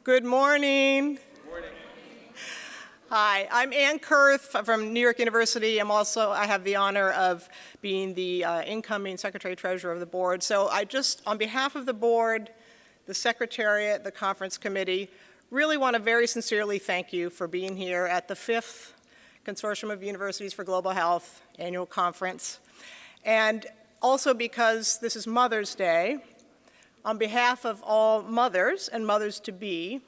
Good morning. Good morning. Hi, I'm Ann Kurth from New York University. I have the honor of being the incoming Secretary-Treasurer of the board. So I just, on behalf of the board, the Secretariat, the Conference Committee, really want to very sincerely thank you for being here at the 5th Consortium of Universities for Global Health Annual Conference. And also because this is Mother's Day, on behalf of all mothers and mothers-to-be,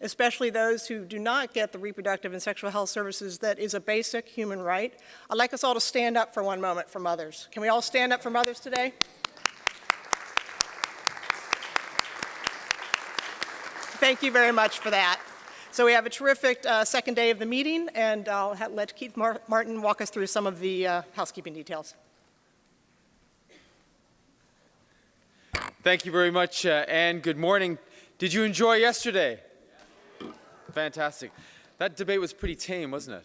especially those who do not get the reproductive and sexual health services that is a basic human right, I'd like us all to stand up for one moment for mothers. Can we all stand up for mothers today? Thank you very much for that. So we have a terrific second day of the meeting, and I'll let Keith Martin walk us through some of the housekeeping details. Thank you very much, Ann. Good morning. Did you enjoy yesterday? Fantastic. That debate was pretty tame, wasn't it?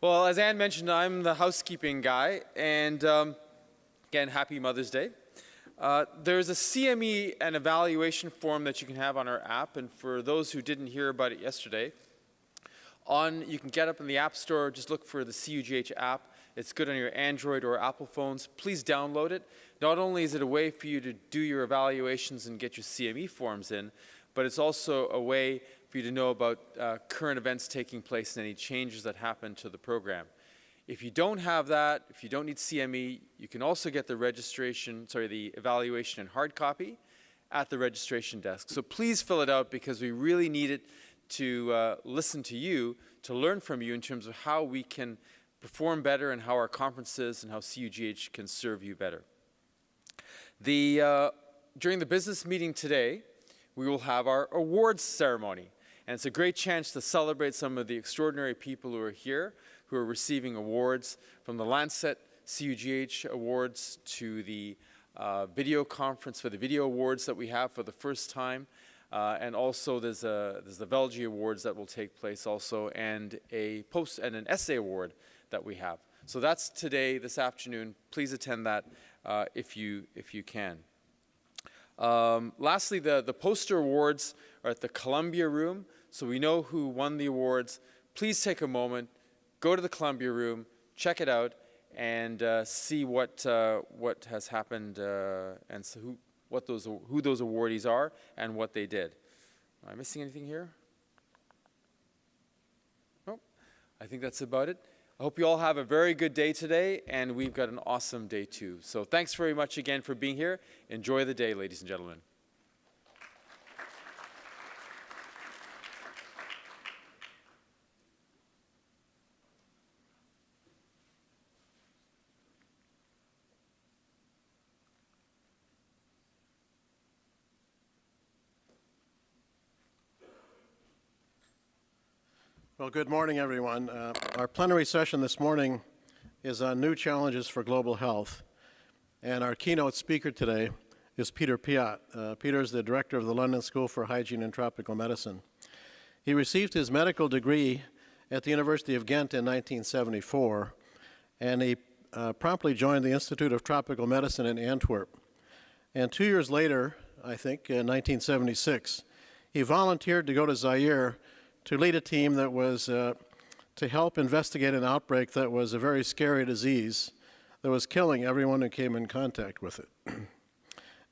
Well, as Ann mentioned, I'm the housekeeping guy, and again, happy Mother's Day. There's a CME and evaluation form that you can have on our app, and for those who didn't hear about it yesterday, you can get up in the App Store, just look for the CUGH app. It's good on your Android or Apple phones. Please download it. Not only is it a way for you to do your evaluations and get your CME forms in, but it's also a way for you to know about current events taking place and any changes that happen to the program. If you don't have that, if you don't need CME, you can also get the evaluation in hard copy at the registration desk. So please fill it out because we really need it to listen to you, to learn from you in terms of how we can perform better and how our conferences and how CUGH can serve you better. During the business meeting today, we will have our awards ceremony. And it's a great chance to celebrate some of the extraordinary people who are here, who are receiving awards, from the Lancet CUGH Awards to the video conference for the video awards that we have for the first time. And also there's the Velgi Awards that will take place also, and an essay award that we have. So that's today, this afternoon. Please attend that if you can. Lastly, the poster awards are at the Columbia Room, so we know who won the awards. Please take a moment, go to the Columbia Room, check it out, and see what has happened and so who those awardees are and what they did. Am I missing anything here? Nope. I think that's about it. I hope you all have a very good day today, and we've got an awesome day too. So thanks very much again for being here. Enjoy the day, ladies and gentlemen. Well, good morning, everyone. Our plenary session this morning is on new challenges for global health. And our keynote speaker today is Peter Piot. Peter is the director of the London School for Hygiene and Tropical Medicine. He received his medical degree at the University of Ghent in 1974, and he promptly joined the Institute of Tropical Medicine in Antwerp. And 2 years later, I think, in 1976, he volunteered to go to Zaire to lead a team that was to help investigate an outbreak that was a very scary disease that was killing everyone who came in contact with it.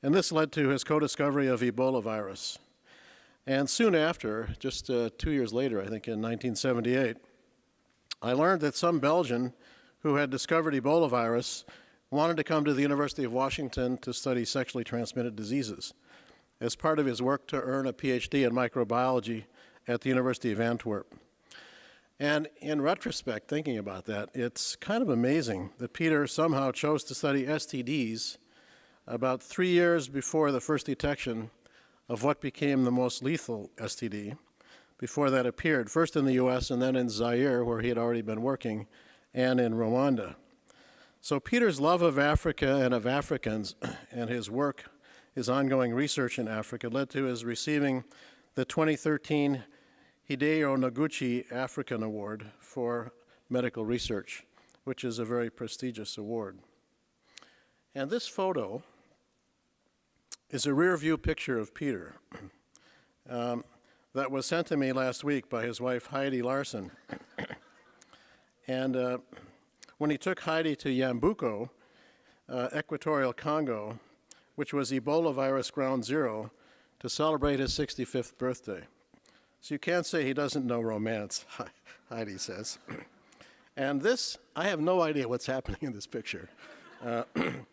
And this led to his co-discovery of Ebola virus. And soon after, just 2 years later, I think in 1978, I learned that some Belgian who had discovered Ebola virus wanted to come to the University of Washington to study sexually transmitted diseases as part of his work to earn a PhD in microbiology at the University of Antwerp. And in retrospect, thinking about that, it's kind of amazing that Peter somehow chose to study STDs about 3 years before the first detection of what became the most lethal STD, before that appeared, first in the US and then in Zaire, where he had already been working, and in Rwanda. So Peter's love of Africa and of Africans and his work, his ongoing research in Africa, led to his receiving the 2013 Hideo Noguchi African Award for Medical Research, which is a very prestigious award. And this photo is a rear view picture of Peter. that was sent to me last week by his wife, Heidi Larson. And when he took Heidi to Yambuco, Equatorial Congo, which was Ebola virus ground zero, to celebrate his 65th birthday. So you can't say he doesn't know romance, Heidi says. And this, I have no idea what's happening in this picture,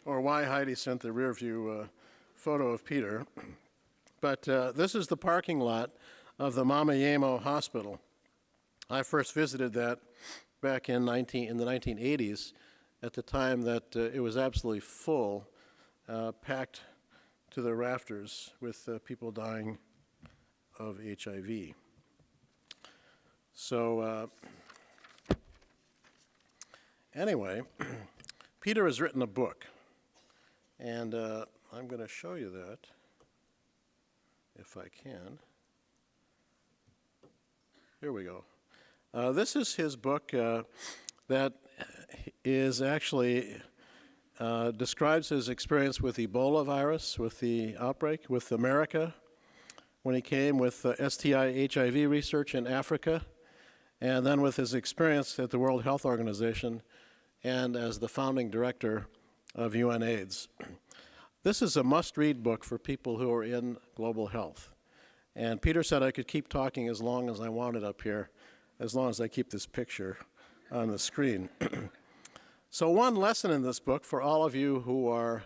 or why Heidi sent the rear view photo of Peter. But this is the parking lot of the Mamayemo Hospital. I first visited that back in the 1980s, at the time that it was absolutely full, packed to the rafters with people dying of HIV. So anyway, Peter has written a book, and I'm going to show you that, if I can. Here we go. This is his book that is actually describes his experience with Ebola virus, with the outbreak, with America, when he came with STI HIV research in Africa, and then with his experience at the World Health Organization and as the founding director of UNAIDS. This is a must-read book for people who are in global health. And Peter said I could keep talking as long as I wanted up here, as long as I keep this picture on the screen. So one lesson in this book for all of you who are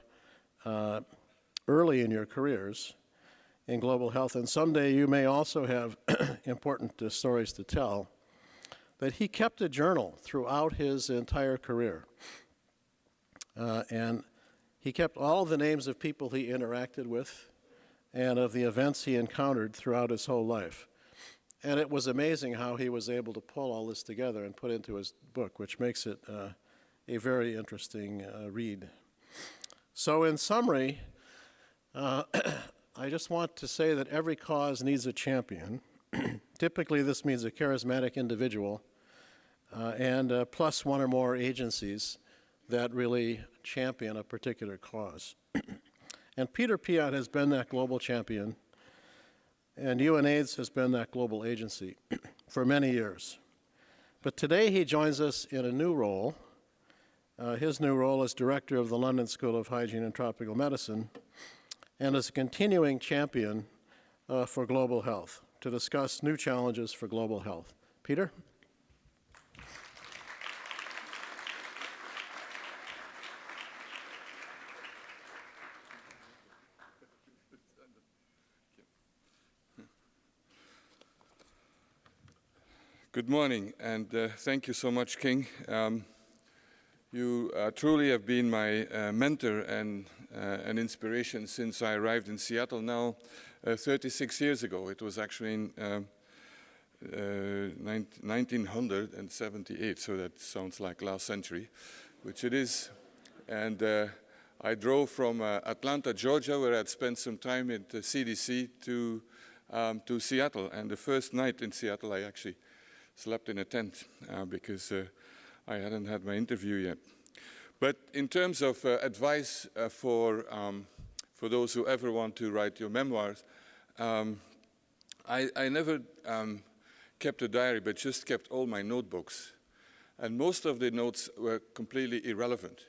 early in your careers in global health, and someday you may also have important stories to tell, that he kept a journal throughout his entire career. And he kept all the names of people he interacted with and of the events he encountered throughout his whole life. And it was amazing how he was able to pull all this together and put into his book, which makes it a very interesting read. So in summary, I just want to say that every cause needs a champion. Typically, this means a charismatic individual and plus one or more agencies that really champion a particular cause. And Peter Piot has been that global champion, and UNAIDS has been that global agency for many years. But today he joins us in a new role. His new role as director of the London School of Hygiene and Tropical Medicine, and as a continuing champion for global health, to discuss new challenges for global health. Peter? Good morning, and thank you so much, King. You truly have been my mentor and an inspiration since I arrived in Seattle now 36 years ago. It was actually in 1978, so that sounds like last century, which it is. And I drove from Atlanta, Georgia, where I'd spent some time at the CDC, to Seattle. And the first night in Seattle, I actually slept in a tent because I hadn't had my interview yet. But in terms of advice for those who ever want to write your memoirs, I never kept a diary, but just kept all my notebooks. And most of the notes were completely irrelevant.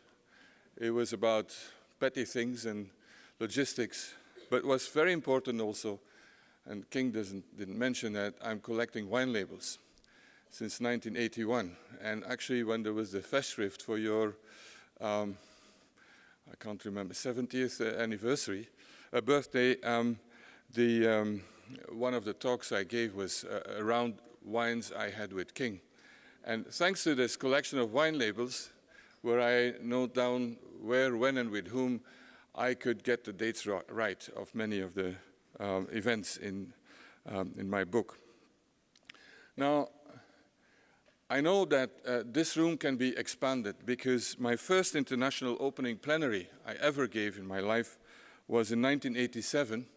It was about petty things and logistics, but what's very important also, and King didn't mention that, I'm collecting wine labels since 1981. And actually, when there was the Festschrift for your, I can't remember, 70th anniversary, birthday, one of the talks I gave was around wines I had with King. And thanks to this collection of wine labels, where I note down where, when, and with whom, I could get the dates right of many of the events in my book. Now, I know that this room can be expanded because my first international opening plenary I ever gave in my life was in 1987,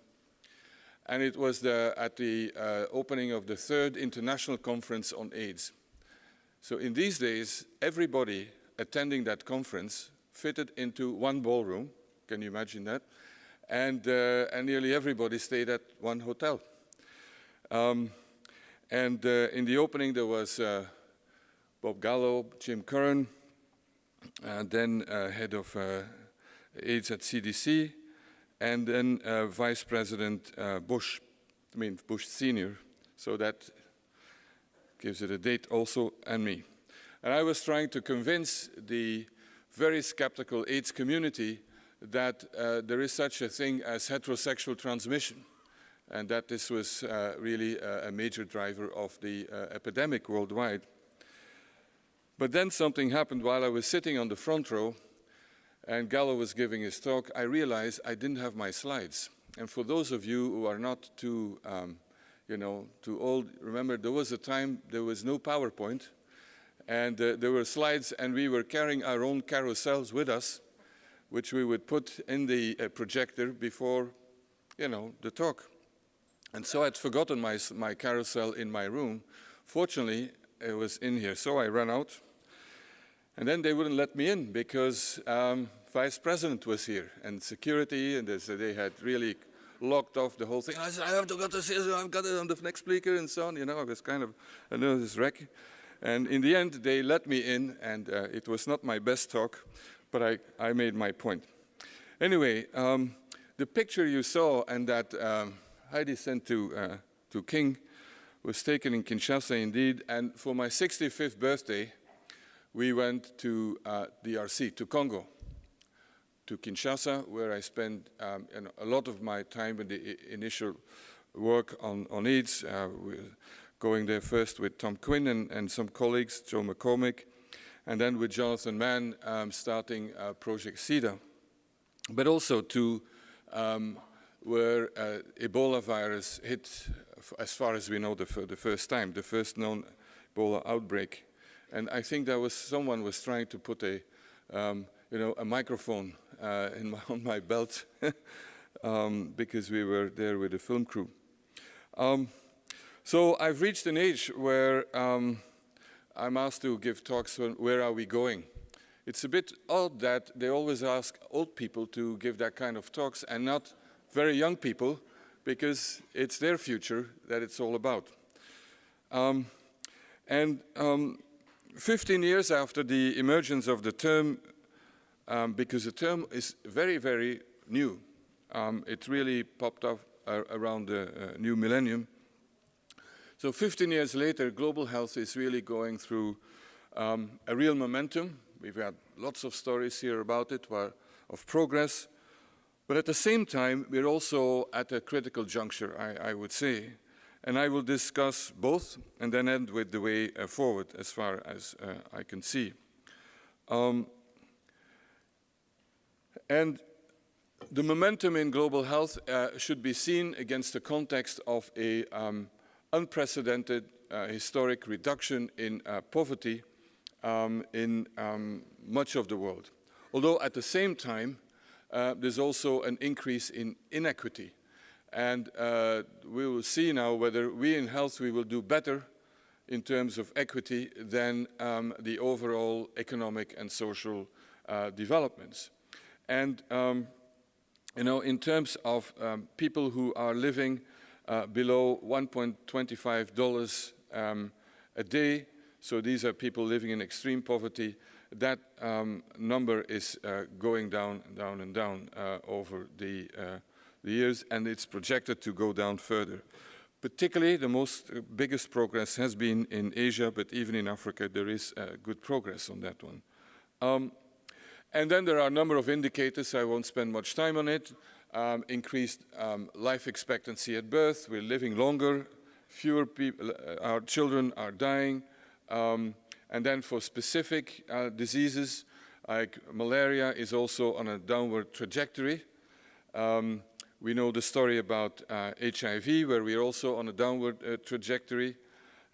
and it was at the opening of the 3rd International Conference on AIDS. So in these days, everybody attending that conference fitted into one ballroom. Can you imagine that? And nearly everybody stayed at one hotel. In the opening, there was Bob Gallo, Jim Curran, then head of AIDS at CDC, and then Vice President Bush, Bush Senior. So that gives it a date also, and me. And I was trying to convince the very skeptical AIDS community that there is such a thing as heterosexual transmission, and that this was really a major driver of the epidemic worldwide. But then something happened while I was sitting on the front row and Gallo was giving his talk. I realized I didn't have my slides. And for those of you who are not too, too old, remember there was a time there was no PowerPoint, and there were slides, and we were carrying our own carousels with us, which we would put in the projector before, the talk. And so I'd forgotten my carousel in my room. Fortunately, it was in here, so I ran out. And then they wouldn't let me in because Vice President was here and security, and they had really locked off the whole thing. I said, I have to go to see, I've got it on the next speaker and so on. I was kind of a nervous wreck. And in the end, they let me in, and it was not my best talk, but I made my point. Anyway, the picture you saw and that Heidi sent to King was taken in Kinshasa indeed, and for my 65th birthday, we went to DRC, to Congo, to Kinshasa, where I spent a lot of my time in the initial work on AIDS. We're going there first with Tom Quinn and some colleagues, Joe McCormick, and then with Jonathan Mann starting Project CEDA, but also to where Ebola virus hit, as far as we know, for the first time, the first known Ebola outbreak. And I think someone was trying to put a microphone on my belt because we were there with the film crew. So I've reached an age where I'm asked to give talks on where are we going. It's a bit odd that they always ask old people to give that kind of talks and not very young people, because it's their future that it's all about. 15 years after the emergence of the term, because the term is very, very new. It really popped up around the new millennium. So 15 years later, global health is really going through a real momentum. We've had lots of stories here about it, of progress. But at the same time, we're also at a critical juncture, I would say. And I will discuss both and then end with the way forward as far as I can see. And the momentum in global health should be seen against the context of a unprecedented historic reduction in poverty in much of the world. Although at the same time, there's also an increase in inequity. And we will see now whether we in health, we will do better in terms of equity than the overall economic and social developments. And, in terms of people who are living below $1.25 a day, so these are people living in extreme poverty, that number is going down, and down over the years, and it's projected to go down further. Particularly, the biggest progress has been in Asia, but even in Africa, there is good progress on that one. And then there are a number of indicators. I won't spend much time on it. Increased life expectancy at birth. We're living longer. Fewer people, our children are dying. And then for specific diseases, like malaria is also on a downward trajectory. We know the story about HIV, where we're also on a downward trajectory.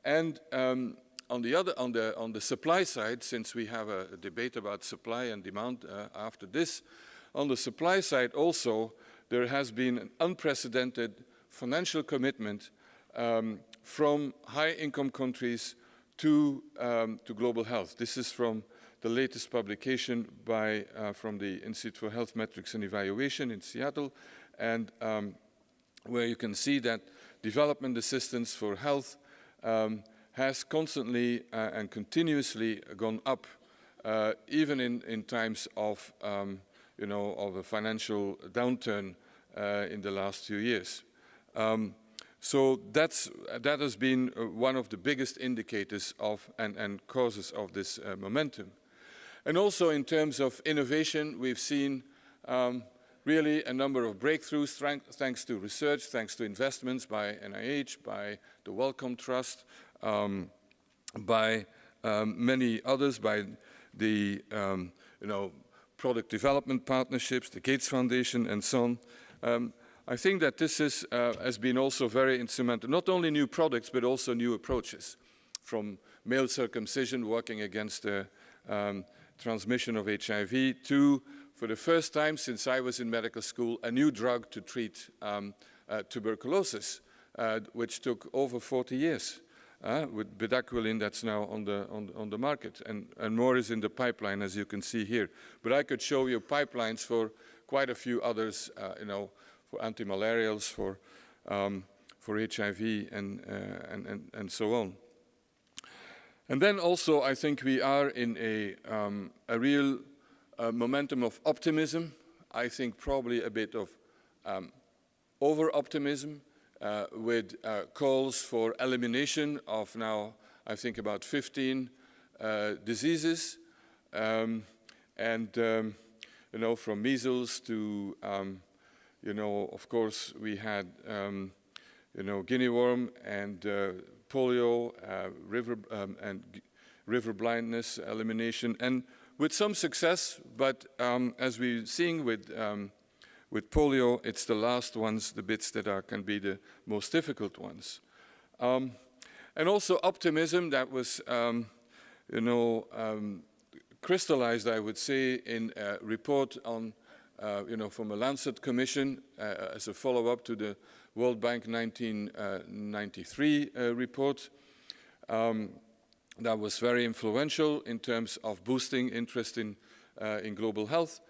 And on the supply side, since we have a debate about supply and demand after this, on the supply side also, there has been an unprecedented financial commitment from high-income countries to global health. This is from the latest publication from the Institute for Health Metrics and Evaluation in Seattle, and where you can see that development assistance for health has constantly and continuously gone up, even in times of, of a financial downturn in the last few years. So that has been one of the biggest indicators of and causes of this momentum. And also in terms of innovation, we've seen really a number of breakthroughs thanks to research, thanks to investments by NIH, by the Wellcome Trust, by many others, by the product development partnerships, the Gates Foundation, and so on. I think that this has been also very instrumental, not only new products, but also new approaches, from male circumcision, working against the transmission of HIV, to, for the first time since I was in medical school, a new drug to treat tuberculosis, which took over 40 years, with bedaquiline that's now on the market, and more is in the pipeline, as you can see here. But I could show you pipelines for quite a few others, for antimalarials, for HIV, and so on. And then also, I think we are in a real momentum of optimism. I think probably a bit of over-optimism with calls for elimination of now, I think, about 15 diseases, from measles to of course, we had, guinea worm and polio, river blindness elimination, and with some success. But as we're seeing with polio, it's the last ones, the bits that can be the most difficult ones. And also optimism that was, crystallized, I would say, in a report on from a Lancet Commission as a follow-up to the World Bank 1993 report. That was very influential in terms of boosting interest in global health,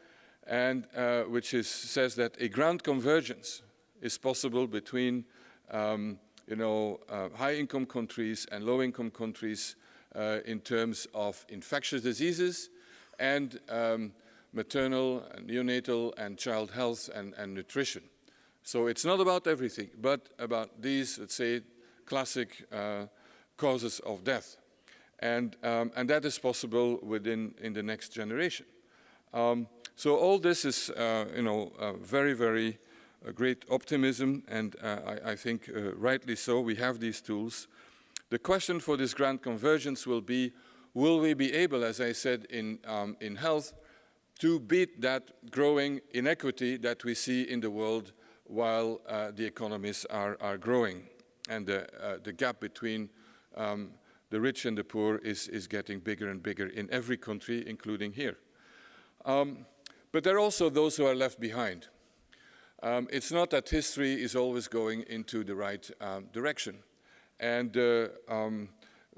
and which says that a ground convergence is possible between high-income countries and low-income countries in terms of infectious diseases and maternal, neonatal, and child health and nutrition. So it's not about everything, but about these, let's say, classic causes of death. And that is possible in the next generation. So all this is, very, very great optimism, and I think rightly so. We have these tools. The question for this grand convergence will be, will we be able, as I said, in health, to beat that growing inequity that we see in the world while the economies are growing, and the gap between the rich and the poor is getting bigger and bigger in every country, including here. But there are also those who are left behind. It's not that history is always going into the right direction. And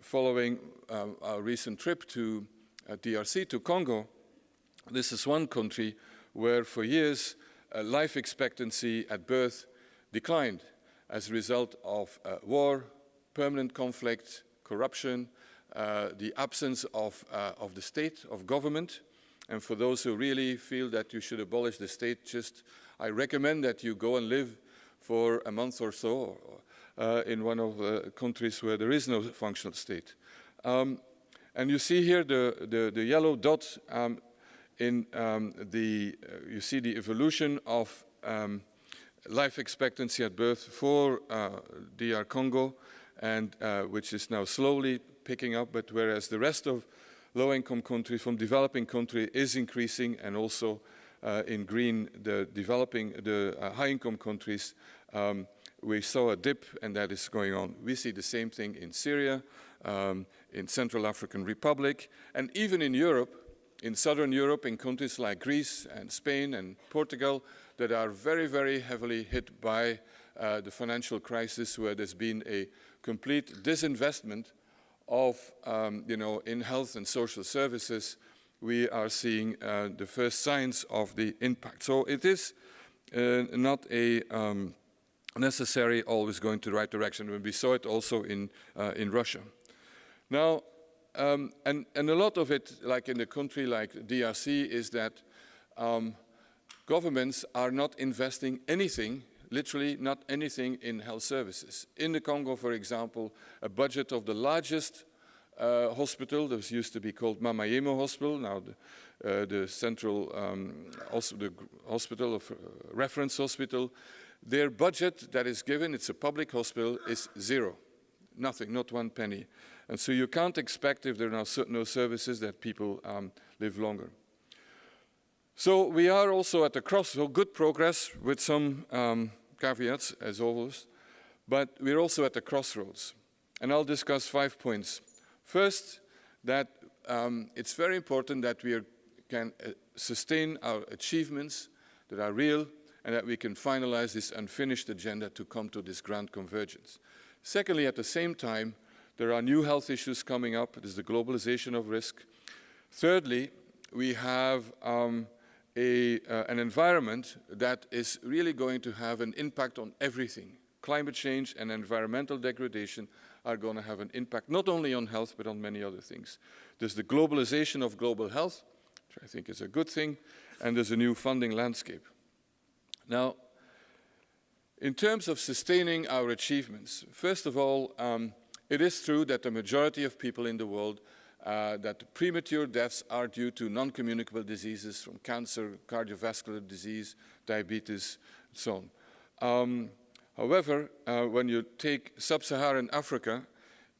following our recent trip to DRC, to Congo, this is one country where for years life expectancy at birth declined as a result of war, permanent conflict, corruption, the absence of the state, of government. And for those who really feel that you should abolish the state, I recommend that you go and live for a month or so in one of the countries where there is no functional state. And you see here the yellow dot you see the evolution of life expectancy at birth for DR Congo, and which is now slowly picking up, but whereas the rest of low-income countries from developing country is increasing, and also in green, the high-income countries, we saw a dip, and that is going on. We see the same thing in Syria, in Central African Republic, and even in Europe, in Southern Europe, in countries like Greece and Spain and Portugal, that are very, very heavily hit by the financial crisis, where there's been a complete disinvestment of, in health and social services. We are seeing the first signs of the impact. So it is not a necessary, always going to the right direction. And we saw it also in Russia. Now, and a lot of it, like in a country like DRC, is that governments are not investing anything, literally not anything, in health services. In the Congo, for example, a budget of the largest hospital, this used to be called Mamayemo Hospital, now the central the hospital of reference hospital, their budget that is given, it's a public hospital, is zero. Nothing, not one penny. And so you can't expect, if there are no services, that people live longer. So we are also at the crossroads, good progress with some caveats, as always, but we're also at the crossroads. And I'll discuss 5 points. First, that it's very important that we can sustain our achievements that are real and that we can finalize this unfinished agenda to come to this grand convergence. Secondly, at the same time, there are new health issues coming up. There's the globalization of risk. Thirdly, we have an environment that is really going to have an impact on everything. Climate change and environmental degradation are going to have an impact not only on health, but on many other things. There's the globalization of global health, which I think is a good thing, and there's a new funding landscape. Now, in terms of sustaining our achievements, first of all, it is true that the majority of people in the world, that premature deaths are due to non-communicable diseases from cancer, cardiovascular disease, diabetes, and so on. However, when you take sub-Saharan Africa,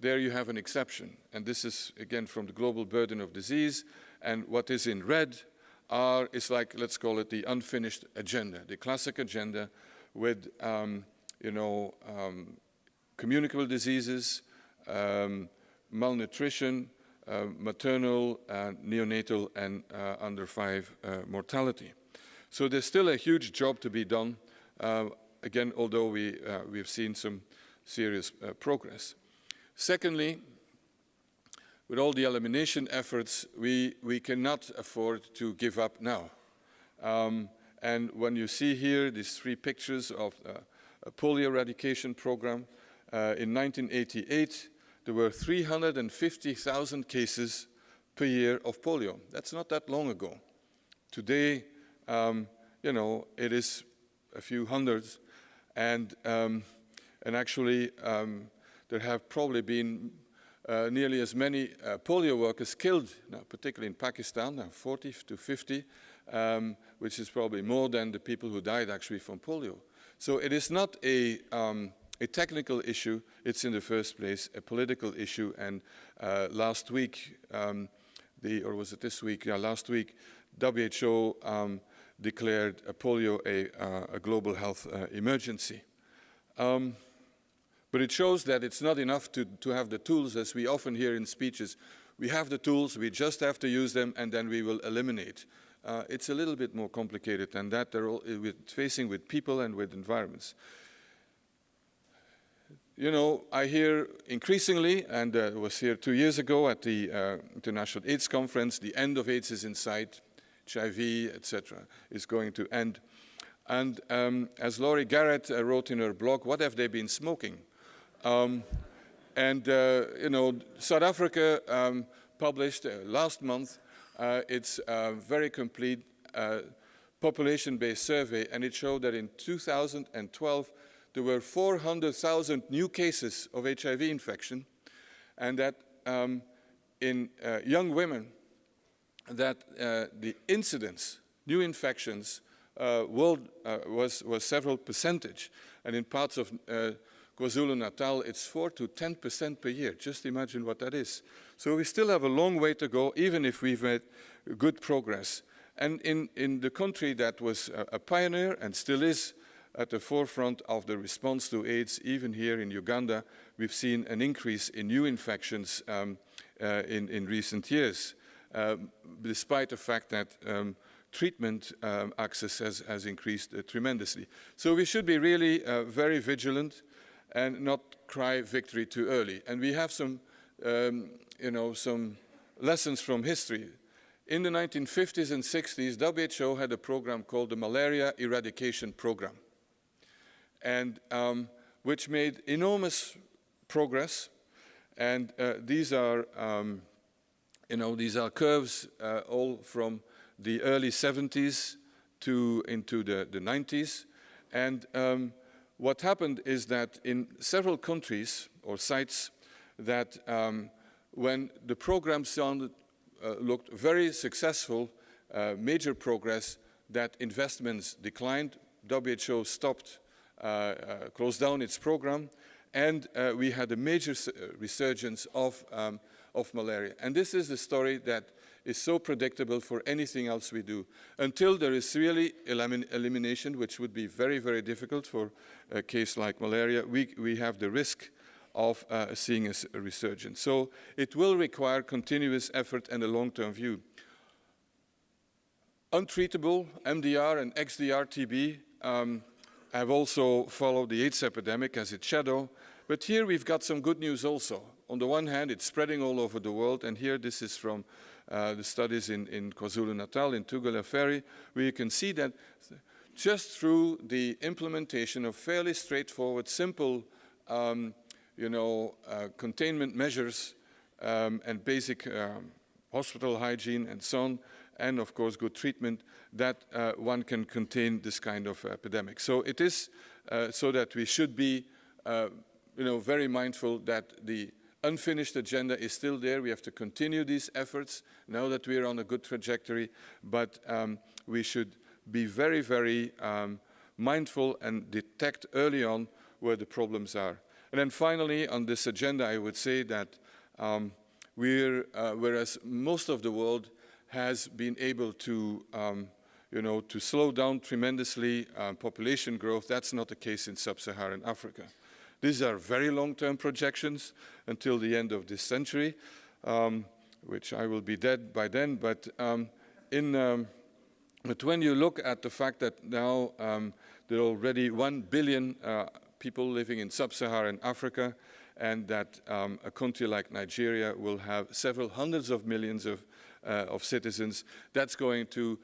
there you have an exception. And this is, again, from the global burden of disease. And what is in red is like, let's call it the unfinished agenda, the classic agenda with, communicable diseases, malnutrition, maternal, neonatal, and under 5 mortality. So there's still a huge job to be done. Again, although we've seen some serious progress. Secondly, with all the elimination efforts, we cannot afford to give up now. And when you see here these 3 pictures of a polio eradication program, in 1988, there were 350,000 cases per year of polio. That's not that long ago. Today, it is a few hundreds. And actually, there have probably been nearly as many polio workers killed, now, particularly in Pakistan, now 40 to 50, which is probably more than the people who died actually from polio. So it is not a technical issue, it's in the first place a political issue. And last week, or was it this week? Yeah, last week, WHO declared polio a global health emergency. But it shows that it's not enough to have the tools, as we often hear in speeches. We have the tools, we just have to use them, and then we will eliminate. It's a little bit more complicated than that. They're all facing with people and with environments. I hear increasingly, and I was here 2 years ago at the International AIDS Conference, the end of AIDS is in sight. HIV, etc., is going to end. And as Laurie Garrett wrote in her blog, what have they been smoking? South Africa published last month its very complete population-based survey, and it showed that in 2012, there were 400,000 new cases of HIV infection, and that in young women, that the incidence, new infections, was several percentage. And in parts of KwaZulu-Natal, it's 4 to 10% per year. Just imagine what that is. So we still have a long way to go, even if we've made good progress. And in the country that was a pioneer and still is at the forefront of the response to AIDS, even here in Uganda, we've seen an increase in new infections in recent years. Despite the fact that treatment access has increased tremendously. So we should be really very vigilant and not cry victory too early. And we have some lessons from history. In the 1950s and 60s, WHO had a program called the Malaria Eradication Program. and which made enormous progress. And these are, these are curves all from the early 70s into the 90s. And what happened is that in several countries or sites that when the program looked very successful, major progress, that investments declined, WHO stopped, closed down its program, and we had a major resurgence of malaria. And this is the story that is so predictable for anything else we do, until there is really elimination, which would be very, very difficult for a case like malaria. We have the risk of seeing a resurgence. So it will require continuous effort and a long-term view. Untreatable MDR and XDR TB have also followed the AIDS epidemic as its shadow. But here we've got some good news also. On the one hand, it's spreading all over the world, and here this is from the studies in KwaZulu-Natal, in Tugela Ferry, where you can see that just through the implementation of fairly straightforward, simple, containment measures and basic hospital hygiene and so on, and of course good treatment, that one can contain this kind of epidemic. So it is so that we should be very mindful that the unfinished agenda is still there. We have to continue these efforts now that we are on a good trajectory, but we should be very, very mindful and detect early on where the problems are. And then finally, on this agenda, I would say that whereas most of the world has been able to, to slow down tremendously population growth, that's not the case in sub-Saharan Africa. These are very long-term projections until the end of this century, which I will be dead by then. But but when you look at the fact that now there are already 1 billion people living in sub-Saharan Africa, and that a country like Nigeria will have several hundreds of millions of citizens, that's going to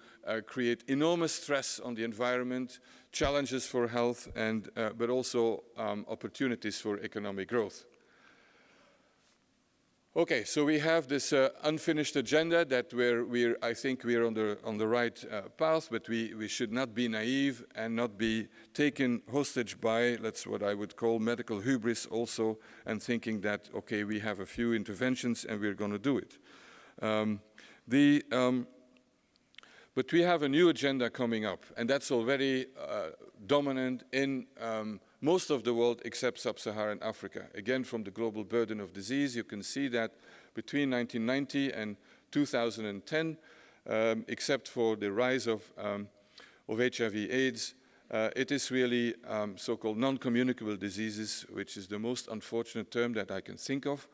create enormous stress on the environment, challenges for health, and but also opportunities for economic growth. Okay, so we have this unfinished agenda that I think we're on the right path, but we should not be naive and not be taken hostage by, that's what I would call medical hubris also, and thinking that, okay, we have a few interventions and we're going to do it. But we have a new agenda coming up, and that's already dominant in most of the world except sub-Saharan Africa. Again, from the global burden of disease, you can see that between 1990 and 2010, except for the rise of HIV/AIDS, it is really so-called non-communicable diseases, which is the most unfortunate term that I can think of.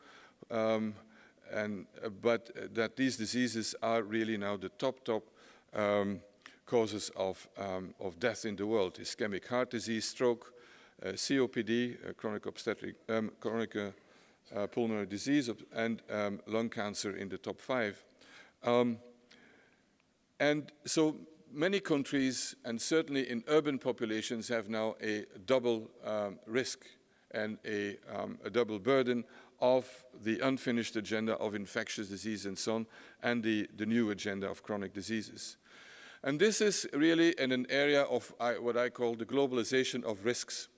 But that these diseases are really now the top causes of death in the world: ischemic heart disease, stroke, COPD, chronic pulmonary disease, and lung cancer in the top 5. And so many countries, and certainly in urban populations, have now a double risk and a double burden of the unfinished agenda of infectious disease and so on, and the new agenda of chronic diseases. And this is really in an area of what I call the globalization of risks.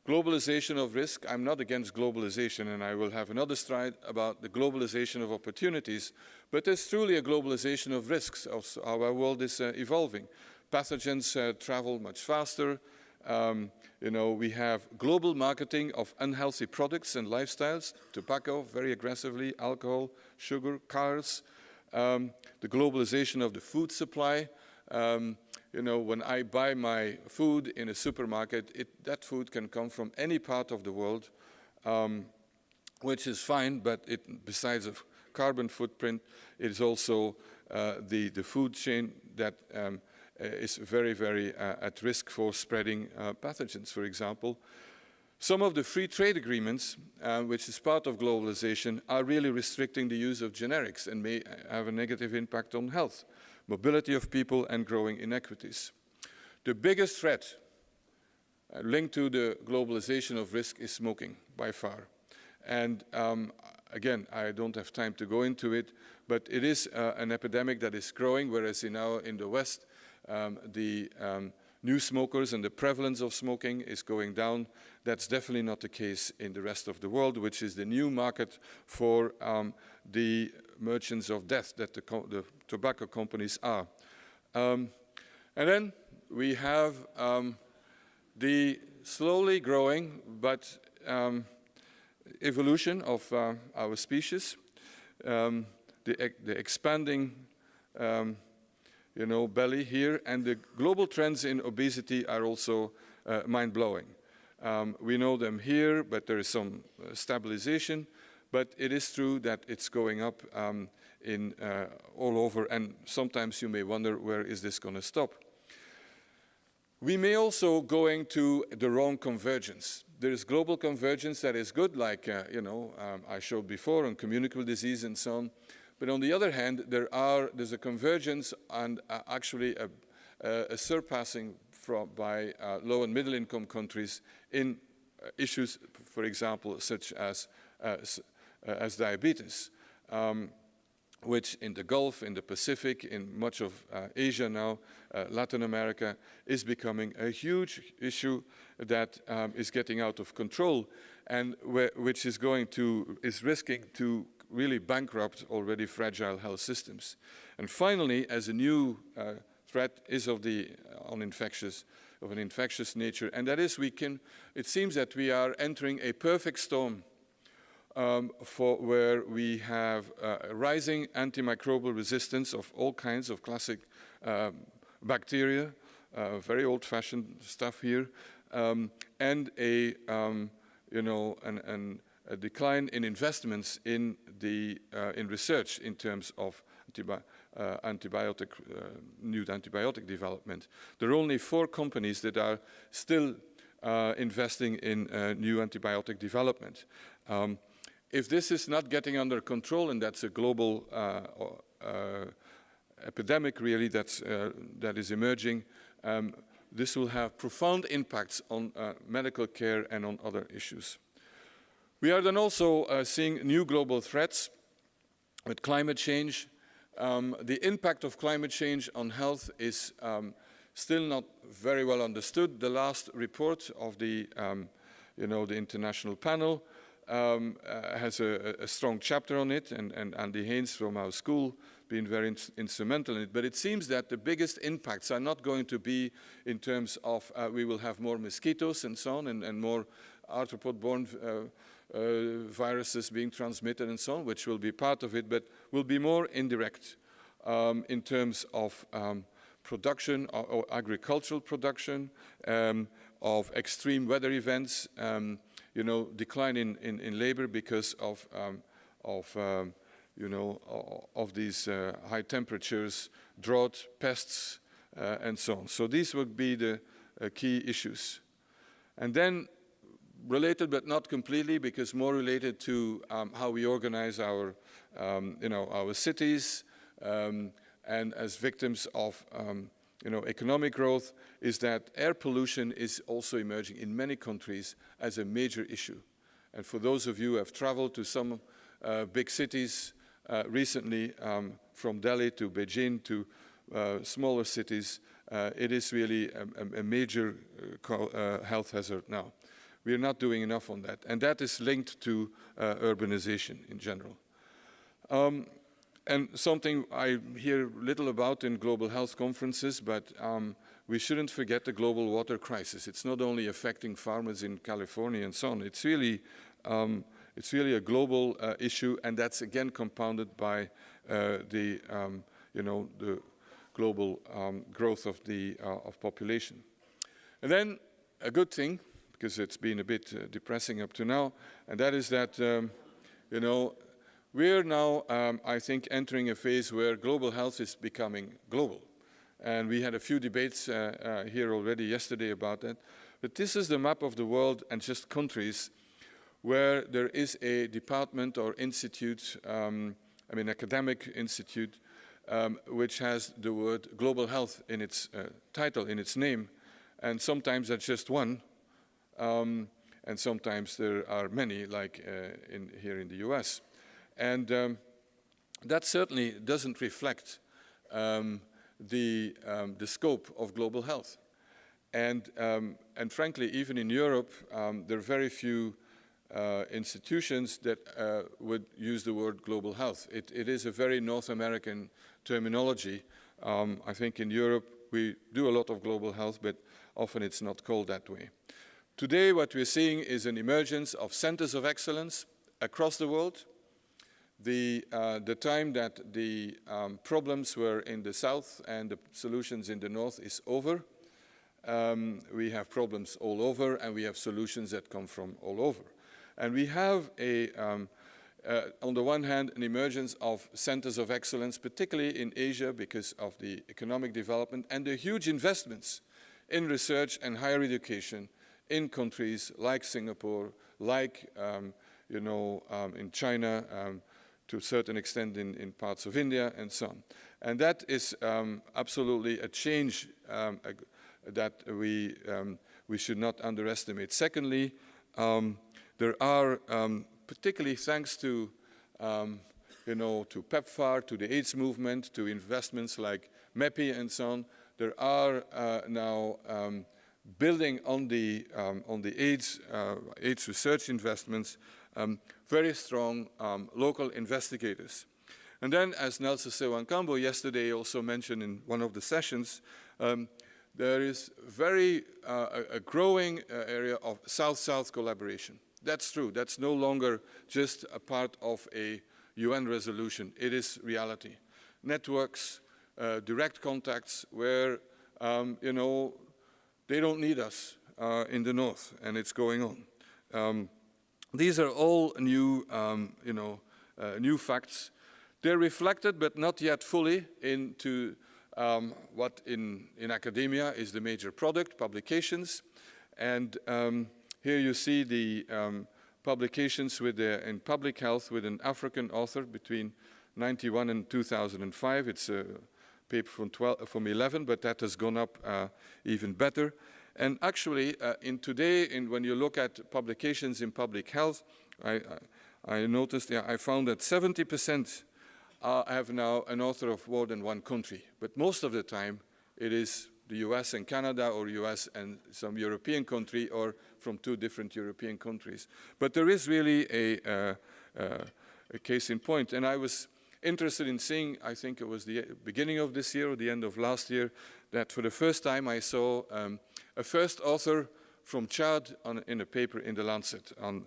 Globalization of risk, I'm not against globalization, and I will have another slide about the globalization of opportunities, but there's truly a globalization of risks, of how our world is evolving. Pathogens travel much faster. We have global marketing of unhealthy products and lifestyles, tobacco very aggressively, alcohol, sugar, cars, the globalization of the food supply. When I buy my food in a supermarket, that food can come from any part of the world, which is fine, but besides a carbon footprint, it is also the food chain that is very, very at risk for spreading pathogens, for example. Some of the free trade agreements, which is part of globalization, are really restricting the use of generics and may have a negative impact on health, mobility of people, and growing inequities. The biggest threat linked to the globalization of risk is smoking, by far. And again, I don't have time to go into it, but it is an epidemic that is growing, whereas now in the West, the new smokers and the prevalence of smoking is going down. That's definitely not the case in the rest of the world, which is the new market for the merchants of death that the tobacco companies are. And then we have the slowly growing but evolution of our species, the expanding belly here, and the global trends in obesity are also mind-blowing. We know them here, but there is some stabilization, but it is true that it's going up all over, and sometimes you may wonder, where is this going to stop? We may also going to the wrong convergence. There is global convergence that is good, like I showed before on communicable disease and so on. But on the other hand, there's a convergence and actually a surpassing by low and middle income countries in issues, for example, such as diabetes, which in the Gulf, in the Pacific, in much of Asia now, Latin America, is becoming a huge issue that is getting out of control, and which is risking to really bankrupt already fragile health systems. And finally, as a new threat is of an infectious nature, and that is it seems that we are entering a perfect storm where we have rising antimicrobial resistance of all kinds of classic bacteria, very old-fashioned stuff here, and a decline in investments in research in terms of new antibiotic development. There are only 4 companies that are still investing in new antibiotic development. If this is not getting under control, and that's a global epidemic really that is emerging, this will have profound impacts on medical care and on other issues. We are then also seeing new global threats with climate change. The impact of climate change on health is still not very well understood. The last report of the international panel has a strong chapter on it, and Andy Haynes from our school been very instrumental in it. But it seems that the biggest impacts are not going to be in terms of we will have more mosquitoes and so on, and more arthropod-borne viruses being transmitted and so on, which will be part of it, but will be more indirect in terms of production or agricultural production, of extreme weather events, decline in labor because of these high temperatures, drought, pests, and so on. So these would be the key issues. And then related, but not completely, because more related to how we organize our cities, and as victims of economic growth, is that air pollution is also emerging in many countries as a major issue. And for those of you who have traveled to some big cities recently, from Delhi to Beijing to smaller cities, it is really a major health hazard now. We are not doing enough on that, and that is linked to urbanization in general. And something I hear little about in global health conferences, but we shouldn't forget the global water crisis. It's not only affecting farmers in California and so on. It's really a global issue, and that's again compounded by the global growth of population. And then a good thing, because it's been a bit depressing up to now, and that is that we're now, I think, entering a phase where global health is becoming global. And we had a few debates here already yesterday about that. But this is the map of the world and just countries where there is a department or institute, academic institute, which has the word global health in its title, in its name. And sometimes that's just one, and sometimes there are many, like here in the US. And that certainly doesn't reflect the scope of global health. And frankly, even in Europe, there are very few institutions that would use the word global health. It is a very North American terminology. I think in Europe we do a lot of global health, but often it's not called that way. Today what we're seeing is an emergence of centers of excellence across the world. The time that the problems were in the south and the solutions in the north is over. We have problems all over, and we have solutions that come from all over. And we have, on the one hand, an emergence of centers of excellence, particularly in Asia because of the economic development and the huge investments in research and higher education in countries like Singapore, like in China, to a certain extent in parts of India, and so on. And that is absolutely a change that we should not underestimate. Secondly, there are, particularly thanks to, to PEPFAR, to the AIDS movement, to investments like MEPI and so on, there are now building on the AIDS research investments, very strong local investigators. And then, as Nelson Sewankambo yesterday also mentioned in one of the sessions, there is a growing area of South-South collaboration. That's true. That's no longer just a part of a UN resolution. It is reality. Networks, direct contacts where, they don't need us in the north, and it's going on. These are all new, new facts. They're reflected, but not yet fully, into what in academia is the major product, publications. And here you see the publications in public health with an African author between 1991 and 2005. It's a paper from 11, but that has gone up even better. And actually, when you look at publications in public health, I noticed, I found that 70% have now an author of more than one country. But most of the time, it is the US and Canada, or US and some European country, or from 2 different European countries. But there is really a case in point. And I was interested in seeing, I think it was the beginning of this year or the end of last year, that for the first time I saw a first author from Chad in a paper in the Lancet, on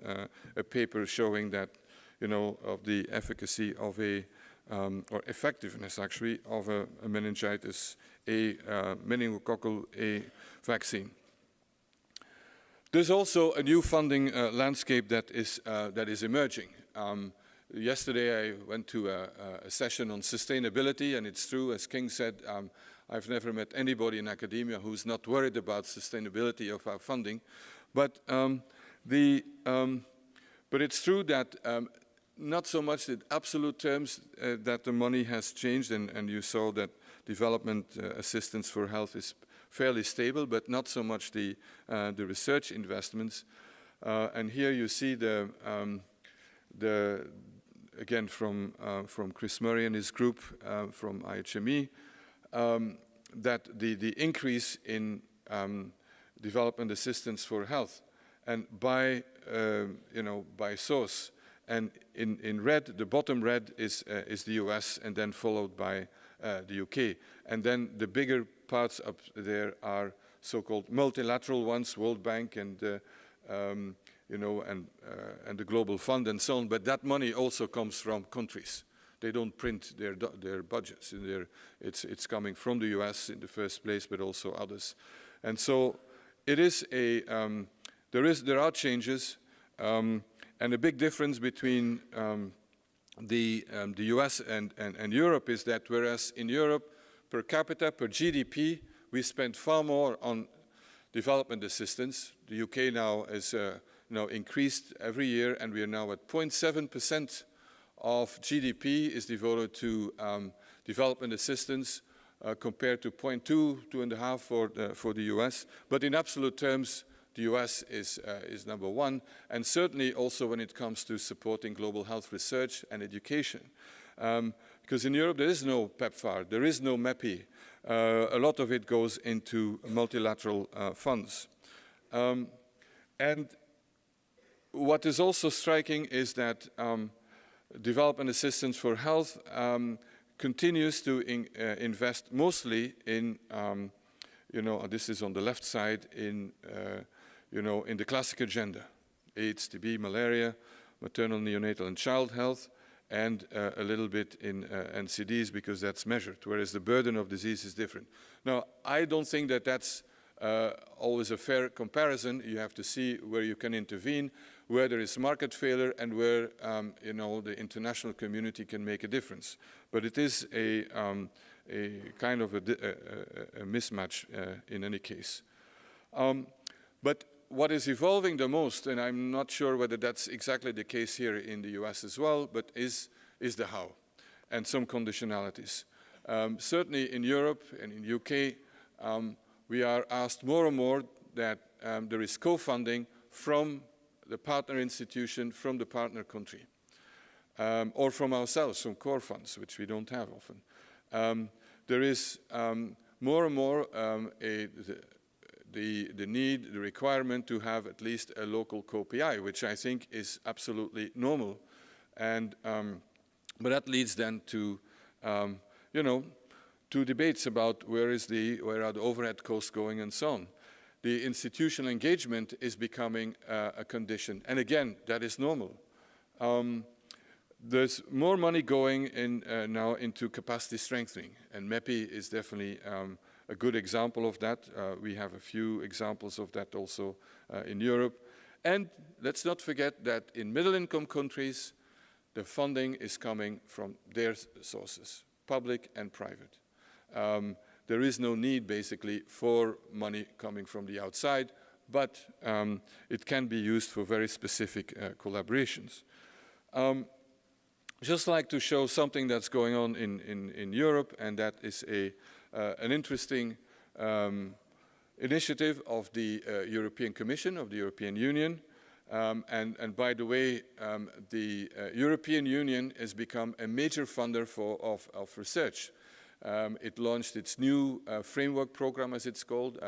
a paper showing that, of the efficacy of or effectiveness actually, of a meningitis A, meningococcal A vaccine. There's also a new funding landscape that is emerging. Yesterday I went to a session on sustainability, and it's true, as King said, I've never met anybody in academia who's not worried about sustainability of our funding. But it's true that not so much in absolute terms that the money has changed, and you saw that development assistance for health is fairly stable, but not so much the research investments. And here you see again from Chris Murray and his group from IHME, that the increase in development assistance for health, and by source. And in red, the bottom red is the US, and then followed by the UK. And then the bigger parts up there are so-called multilateral ones, World Bank and the Global Fund and so on. But that money also comes from countries. They don't print their budgets. It's coming from the US in the first place, but also others. And so it is there are changes. And the big difference between the US and Europe is that whereas in Europe, per capita, per GDP, we spend far more on development assistance. The UK now is increased every year, and we are now at 0.7% of GDP is devoted to development assistance, compared to 0.2, 2.5 for the US. But in absolute terms, the US is number one, and certainly also when it comes to supporting global health research and education. Because in Europe there is no PEPFAR, there is no MEPI. A lot of it goes into multilateral funds. And what is also striking is that development assistance for health continues to invest mostly in, this is on the left side, in the classic agenda: AIDS, TB, malaria, maternal, neonatal, and child health, and a little bit in NCDs, because that's measured, whereas the burden of disease is different. Now, I don't think that that's always a fair comparison. You have to see where you can intervene, where there is market failure, and where the international community can make a difference. But it is a kind of a mismatch in any case. But what is evolving the most, and I'm not sure whether that's exactly the case here in the US as well, but is the how, and some conditionalities. Certainly in Europe and in UK, we are asked more and more that there is co-funding from the partner institution, from the partner country, or from ourselves, from core funds, which we don't have often. There is more and more the need, the requirement to have at least a local co-PI, which I think is absolutely normal. And, but that leads then to, to debates about where are the overhead costs going and so on. The institutional engagement is becoming a condition. And again, that is normal. There's more money going in now into capacity strengthening, and MEPI is definitely a good example of that. We have a few examples of that also in Europe. And let's not forget that in middle-income countries, the funding is coming from their sources, public and private. There is no need, basically, for money coming from the outside, but it can be used for very specific collaborations. Just like to show something that's going on in Europe, and that is an interesting initiative of the European Commission, of the European Union. And by the way, the European Union has become a major funder of research. It launched its new framework program, as it's called,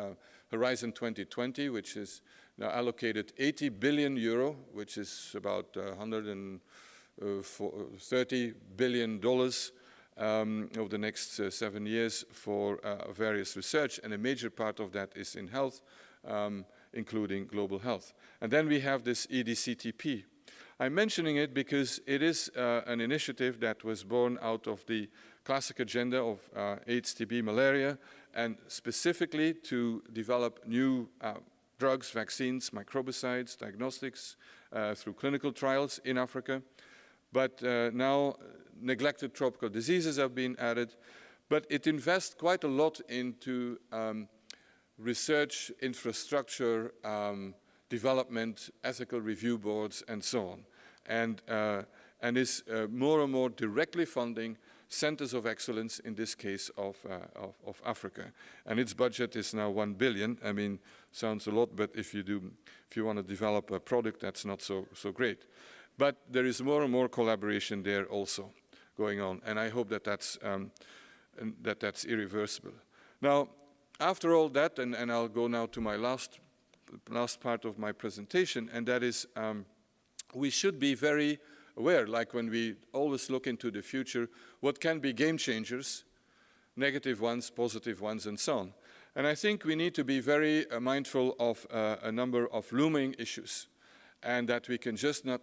Horizon 2020, which is now allocated 80 billion euro, which is about $130 billion over the next 7 years for various research, and a major part of that is in health, including global health. And then we have this EDCTP. I'm mentioning it because it is an initiative that was born out of the classic agenda of AIDS, TB, malaria, and specifically to develop new drugs, vaccines, microbicides, diagnostics through clinical trials in Africa. But now neglected tropical diseases have been added, but it invests quite a lot into research, infrastructure, development, ethical review boards, and so on. And is more and more directly funding centers of excellence, in this case of Africa. And its budget is now 1 billion. I mean, sounds a lot, but if you want to develop a product, that's not so great. But there is more and more collaboration there also going on, and I hope that that's irreversible. Now, after all that, and I'll go now to my last part of my presentation, and that is we should be very aware, like when we always look into the future, what can be game changers, negative ones, positive ones, and so on. And I think we need to be very mindful of a number of looming issues, and that we can just not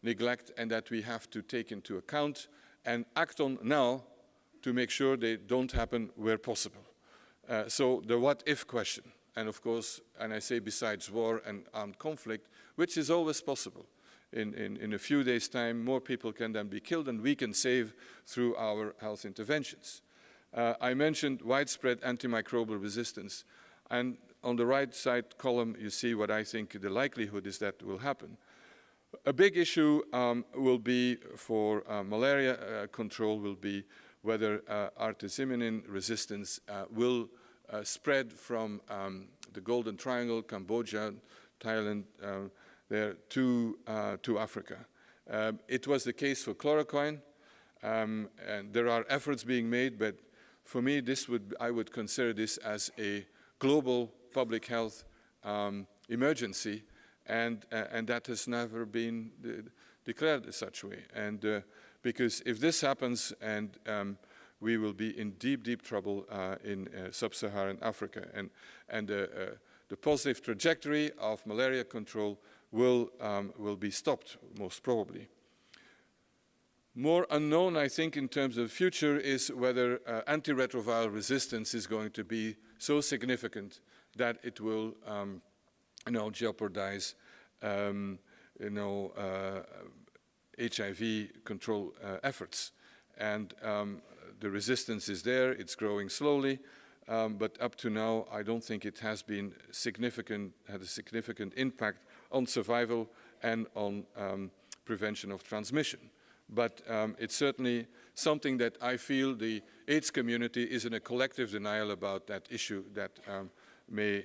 neglect, and that we have to take into account and act on now to make sure they don't happen where possible. So the what-if question, and of course, and I say besides war and armed conflict, which is always possible. In a few days' time, more people can then be killed, and we can save through our health interventions. I mentioned widespread antimicrobial resistance, and on the right side column, you see what I think the likelihood is that will happen. A big issue will be for malaria control will be whether artemisinin resistance will spread from the Golden Triangle, Cambodia, Thailand, there to Africa. It was the case for chloroquine, and there are efforts being made, but for me, I would consider this as a global public health emergency, and that has never been declared in such a way. And because if this happens, and we will be in deep, deep trouble in sub-Saharan Africa, and the positive trajectory of malaria control will be stopped, most probably. More unknown, I think, in terms of the future is whether antiretroviral resistance is going to be so significant that it will, jeopardize, HIV control efforts. And the resistance is there; it's growing slowly, but up to now, I don't think it has been had a significant impact on survival and on prevention of transmission. But it's certainly something that I feel the AIDS community is in a collective denial about that issue that may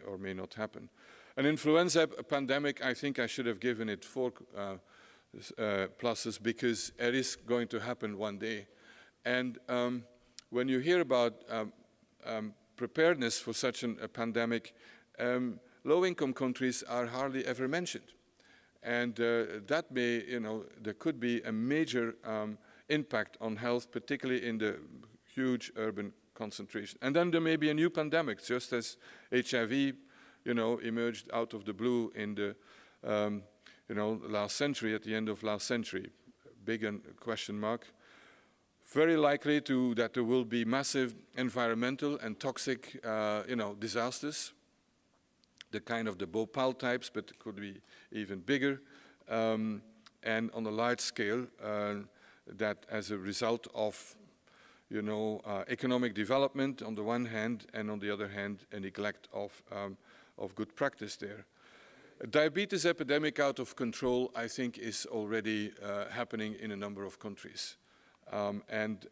or may not happen. An influenza pandemic, I think I should have given it 4 pluses because it is going to happen one day. And when you hear about preparedness for such a pandemic, low-income countries are hardly ever mentioned. And that may, there could be a major impact on health, particularly in the huge urban concentration. And then there may be a new pandemic, just as HIV, emerged out of the blue in the, last century, at the end of last century. Big question mark. Very likely that there will be massive environmental and toxic, disasters. The kind of the Bhopal types, but it could be even bigger, and on a large scale, that as a result of, economic development on the one hand, and on the other hand, a neglect of good practice there. A diabetes epidemic out of control, I think, is already happening in a number of countries, and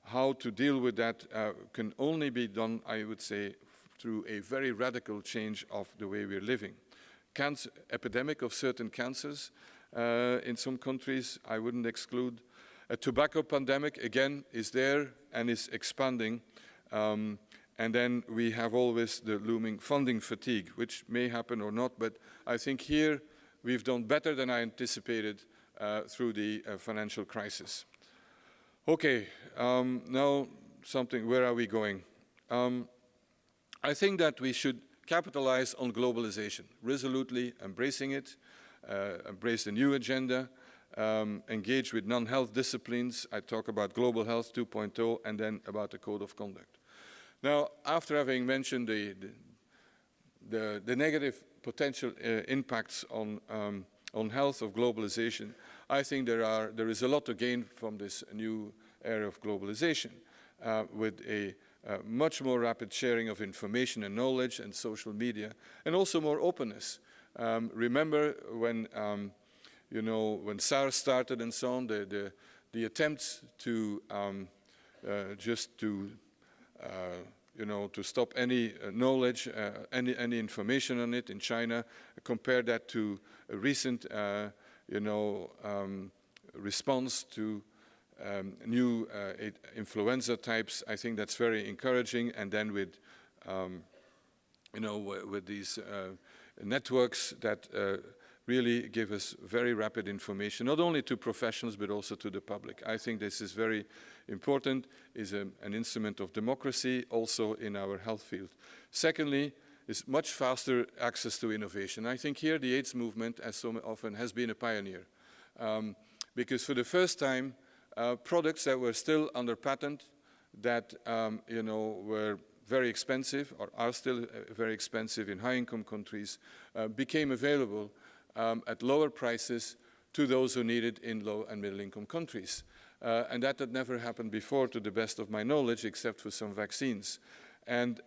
how to deal with that can only be done, I would say, through a very radical change of the way we're living. Epidemic of certain cancers in some countries, I wouldn't exclude. A tobacco pandemic, again, is there and is expanding. And then we have always the looming funding fatigue, which may happen or not, but I think here we've done better than I anticipated through the financial crisis. Okay, now where are we going? I think that we should capitalize on globalization, resolutely embracing it, embrace the new agenda, engage with non-health disciplines. I talk about Global Health 2.0 and then about the Code of Conduct. Now, after having mentioned the negative potential impacts on health of globalization, I think there is a lot to gain from this new era of globalization with a much more rapid sharing of information and knowledge and social media, and also more openness. Remember when, when SARS started and so on, the attempts to to stop any knowledge, any information on it in China, compare that to a recent, response to new influenza types. I think that's very encouraging. And then with, with these networks that really give us very rapid information, not only to professionals, but also to the public. I think this is very important, is an instrument of democracy also in our health field. Secondly, is much faster access to innovation. I think here the AIDS movement, as so often, has been a pioneer. Because for the first time, products that were still under patent, that were very expensive, or are still very expensive in high-income countries, became available at lower prices to those who need it in low and middle-income countries. And that had never happened before, to the best of my knowledge, except for some vaccines. And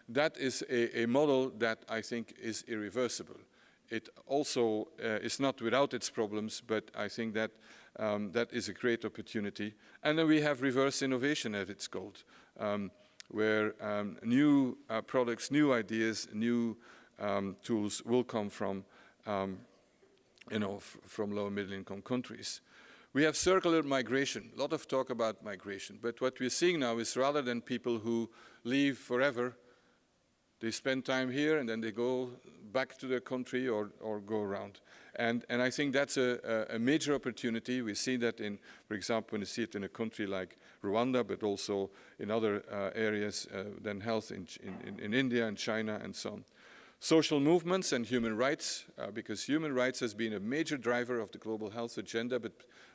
that is a model that I think is irreversible. It also is not without its problems, but I think that that is a great opportunity. And then we have reverse innovation, as it's called. where new products, new ideas, new tools will come from, from low and middle income countries. We have circular migration, a lot of talk about migration, but what we're seeing now is rather than people who leave forever, they spend time here and then they go back to their country or go around. And I think that's a major opportunity. We see that in, for example, when you see it in a country like Rwanda, but also in other areas than health in India and China and so on. Social movements and human rights, because human rights has been a major driver of the global health agenda,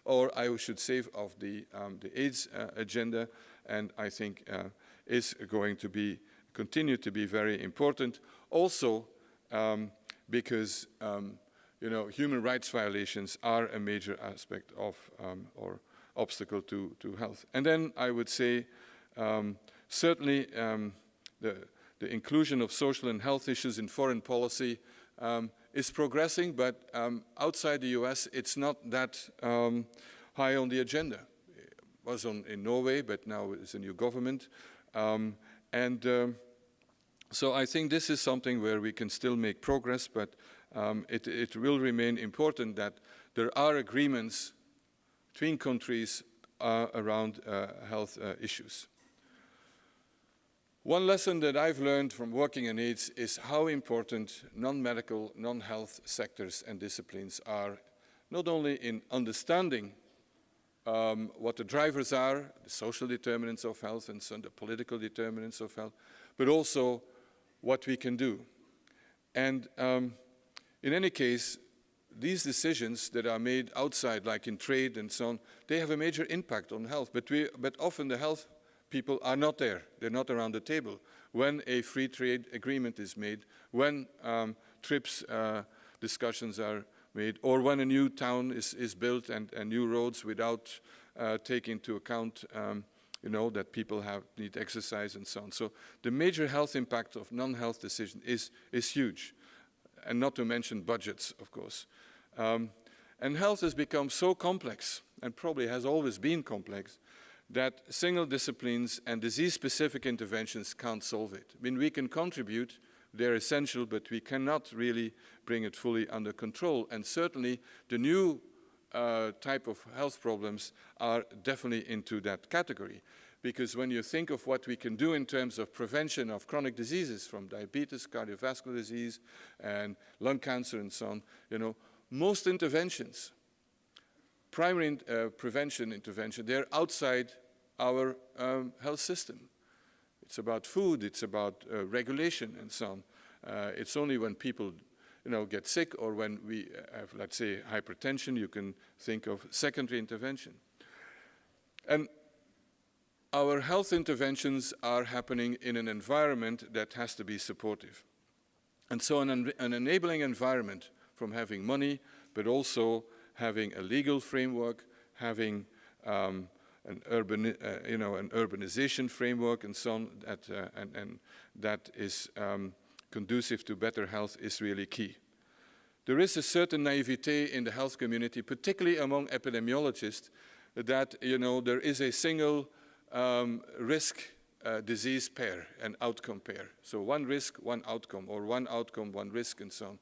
or I should say of the AIDS agenda, and I think is going to continue to be very important. Also, because human rights violations are a major aspect of or obstacle to health. And then I would say certainly the inclusion of social and health issues in foreign policy is progressing, but outside the US, it's not that high on the agenda. It was in Norway, but now it's a new government. So I think this is something where we can still make progress, but it will remain important that there are agreements between countries around health issues. One lesson that I've learned from working in AIDS is how important non-medical, non-health sectors and disciplines are, not only in understanding what the drivers are, the social determinants of health and so on, the political determinants of health, but also what we can do. And in any case, these decisions that are made outside, like in trade and so on, they have a major impact on health, but often the health people are not there. They're not around the table. When a free trade agreement is made, when TRIPS discussions are made, or when a new town is built and new roads without taking into account that people need exercise and so on. So the major health impact of non-health decision is huge, and not to mention budgets, of course. And health has become so complex, and probably has always been complex, that single disciplines and disease-specific interventions can't solve it. I mean, we can contribute, they're essential, but we cannot really bring it fully under control. And certainly the new type of health problems are definitely into that category. Because when you think of what we can do in terms of prevention of chronic diseases, from diabetes, cardiovascular disease, and lung cancer and so on, most interventions, primary prevention intervention, they're outside our health system. It's about food, it's about regulation and so on. It's only when people get sick, or when we have, let's say, hypertension, you can think of secondary intervention. And our health interventions are happening in an environment that has to be supportive. And so an enabling environment, from having money, but also having a legal framework, having an urbanization framework and so on, and that is conducive to better health, is really key. There is a certain naivete in the health community, particularly among epidemiologists, that there is a single risk disease pair, an outcome pair. So one risk, one outcome, or one outcome, one risk, and so on.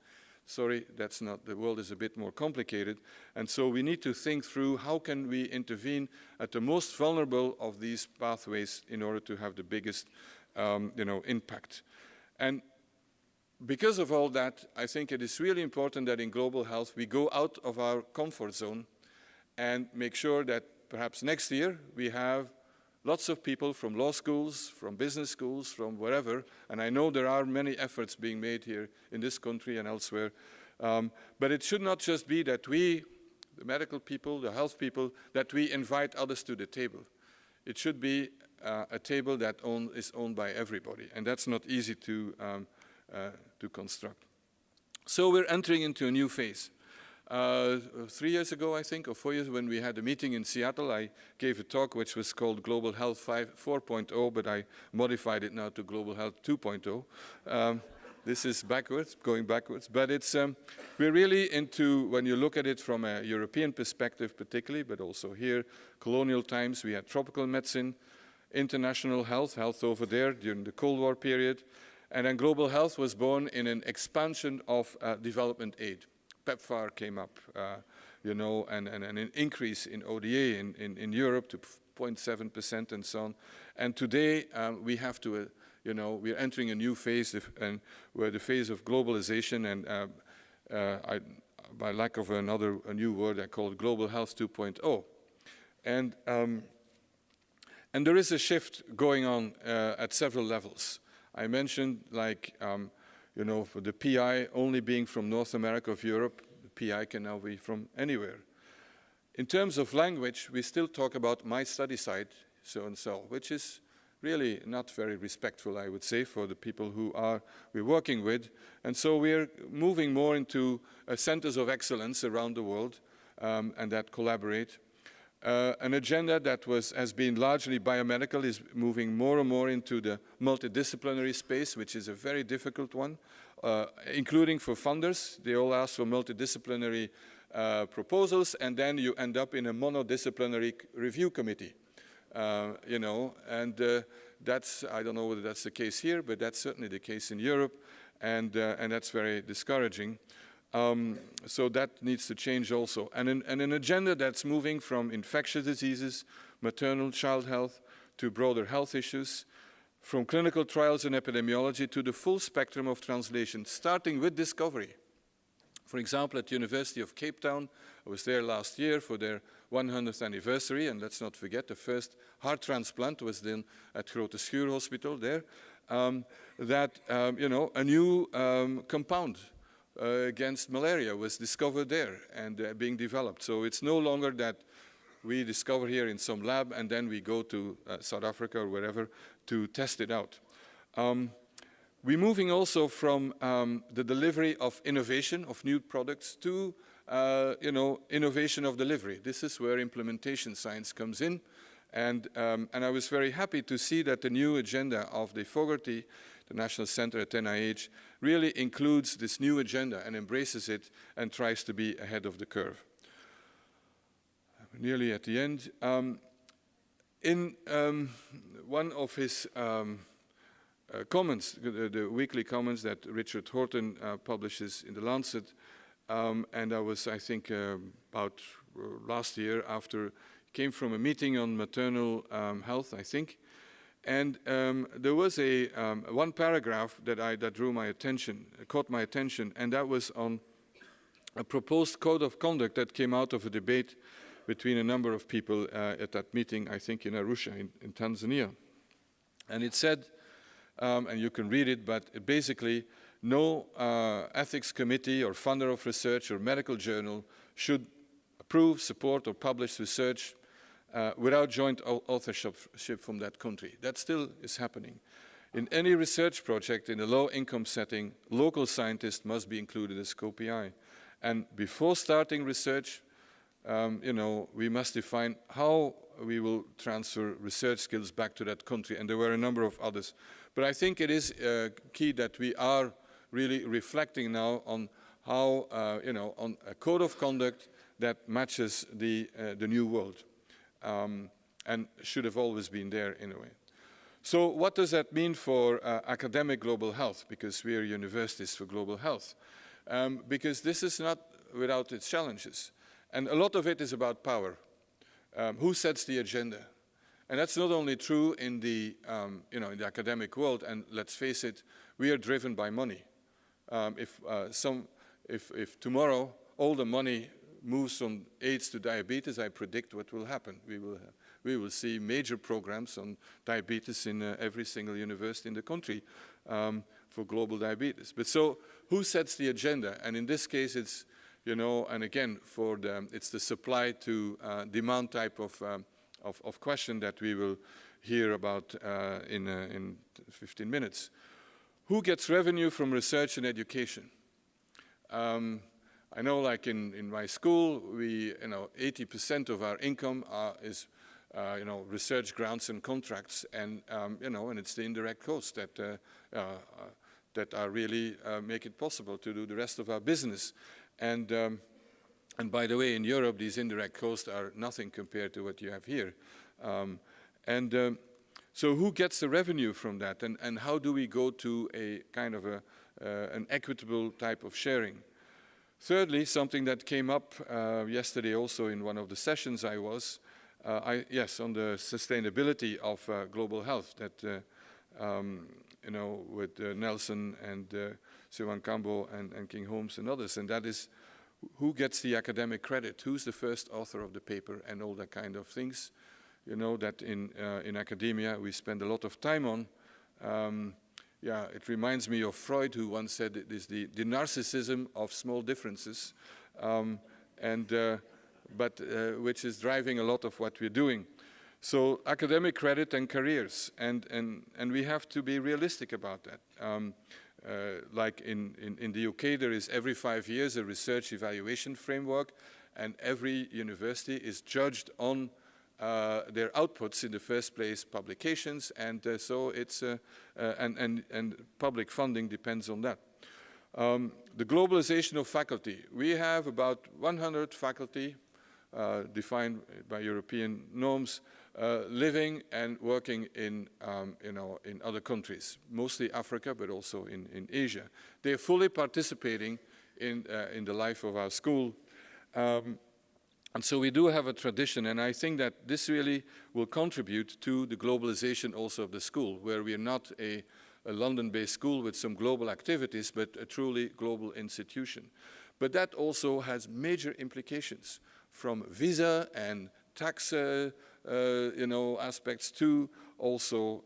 Sorry, that's not, the world is a bit more complicated. And so we need to think through how can we intervene at the most vulnerable of these pathways in order to have the biggest impact. And because of all that, I think it is really important that in global health we go out of our comfort zone and make sure that perhaps next year we have lots of people from law schools, from business schools, from wherever, and I know there are many efforts being made here in this country and elsewhere, but it should not just be that we, the medical people, the health people, that we invite others to the table. It should be a table that is owned by everybody, and that's not easy to construct. So we're entering into a new phase. 3 years ago, I think, or 4 years, when we had a meeting in Seattle, I gave a talk which was called Global Health 4.0, but I modified it now to Global Health 2.0. This is backwards, going backwards, but it's, we're really into, when you look at it from a European perspective particularly, but also here, colonial times, we had tropical medicine. international health, health over there during the Cold War period. And then global health was born in an expansion of development aid. PEPFAR came up, you know, and an increase in ODA in Europe to 0.7% and so on. And today we have to, you know, we're entering a new phase, where the phase of globalization, and by lack of a new word, I call it Global Health 2.0. And there is a shift going on at several levels. I mentioned, like, you know, for the PI only being from North America of Europe, the PI can now be from anywhere. In terms of language, we still talk about my study site, so-and-so, which is really not very respectful, I would say, for the people who we're working with. And so we're moving more into centers of excellence around the world and that collaborate. An agenda that has been largely biomedical is moving more and more into the multidisciplinary space, which is a very difficult one, including for funders. They all ask for multidisciplinary proposals, and then you end up in a monodisciplinary review committee. You know, and I don't know whether that's the case here, but that's certainly the case in Europe, and that's very discouraging. So that needs to change also. And an agenda that's moving from infectious diseases, maternal child health, to broader health issues, from clinical trials and epidemiology to the full spectrum of translation, starting with discovery. For example, at the University of Cape Town, I was there last year for their 100th anniversary, and let's not forget the first heart transplant was done at Grote Schuur Hospital there, you know, a new compound against malaria was discovered there and being developed. So it's no longer that we discover here in some lab and then we go to South Africa or wherever to test it out. We're moving also from the delivery of innovation of new products to you know, innovation of delivery. This is where implementation science comes in. And I was very happy to see that the new agenda of the Fogarty, the National Center at NIH, really includes this new agenda and embraces it and tries to be ahead of the curve. Nearly at the end. In one of his comments, the weekly comments that Richard Horton publishes in The Lancet, and I was, I think, about last year after, came from a meeting on maternal health, I think, and there was one paragraph that drew my attention, caught my attention, and that was on a proposed code of conduct that came out of a debate between a number of people at that meeting, I think in Arusha, in Tanzania. And it said, and you can read it, but basically, no ethics committee or funder of research or medical journal should approve, support, or publish research without joint authorship from that country. That still is happening. In any research project in a low-income setting, local scientists must be included as co-PI. And before starting research, you know, we must define how we will transfer research skills back to that country. And there were a number of others. But I think it is key that we are really reflecting now on how, you know, on a code of conduct that matches the new world. And should have always been there in a way. So what does that mean for academic global health? Because we are universities for global health. Because this is not without its challenges. And a lot of it is about power. Who sets the agenda? And that's not only true in the, you know, in the academic world, and let's face it, we are driven by money. If tomorrow all the money moves from AIDS to diabetes, I predict what will happen. We will see major programs on diabetes in every single university in the country for global diabetes. But so who sets the agenda? And in this case, it's, you know, and again, it's the supply to demand type of question that we will hear about in 15 minutes. Who gets revenue from research and education? I know, like in my school, you know, 80% of our income is, you know, research grants and contracts, and you know, and it's the indirect costs that are really make it possible to do the rest of our business. And by the way, in Europe, these indirect costs are nothing compared to what you have here. So who gets the revenue from that, and how do we go to a kind of an equitable type of sharing? Thirdly, something that came up yesterday also in one of the sessions I was, on the sustainability of global health that, with Nelson and Sivan Kambo and King Holmes and others, and that is who gets the academic credit, who's the first author of the paper and all that kind of things. You know that in academia we spend a lot of time on. It reminds me of Freud, who once said it is the narcissism of small differences, which is driving a lot of what we're doing. So academic credit and careers, and we have to be realistic about that. Like in the UK, there is every 5 years a research evaluation framework, and every university is judged on their outputs, in the first place publications, and so it's and public funding depends on that. The globalization of faculty. We have about 100 faculty defined by European norms, living and working in other countries, mostly Africa, but also in Asia. They are fully participating in the life of our school. And so we do have a tradition, and I think that this really will contribute to the globalization also of the school, where we are not a London-based school with some global activities, but a truly global institution. But that also has major implications, from visa and tax aspects to also,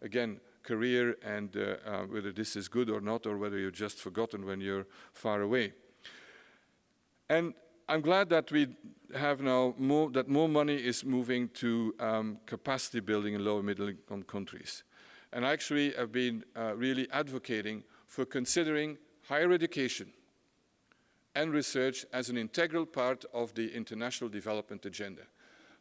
again, career and whether this is good or not, or whether you're just forgotten when you're far away. And I'm glad that we have now more money is moving to capacity building in low and middle income countries. And I actually have been really advocating for considering higher education and research as an integral part of the international development agenda.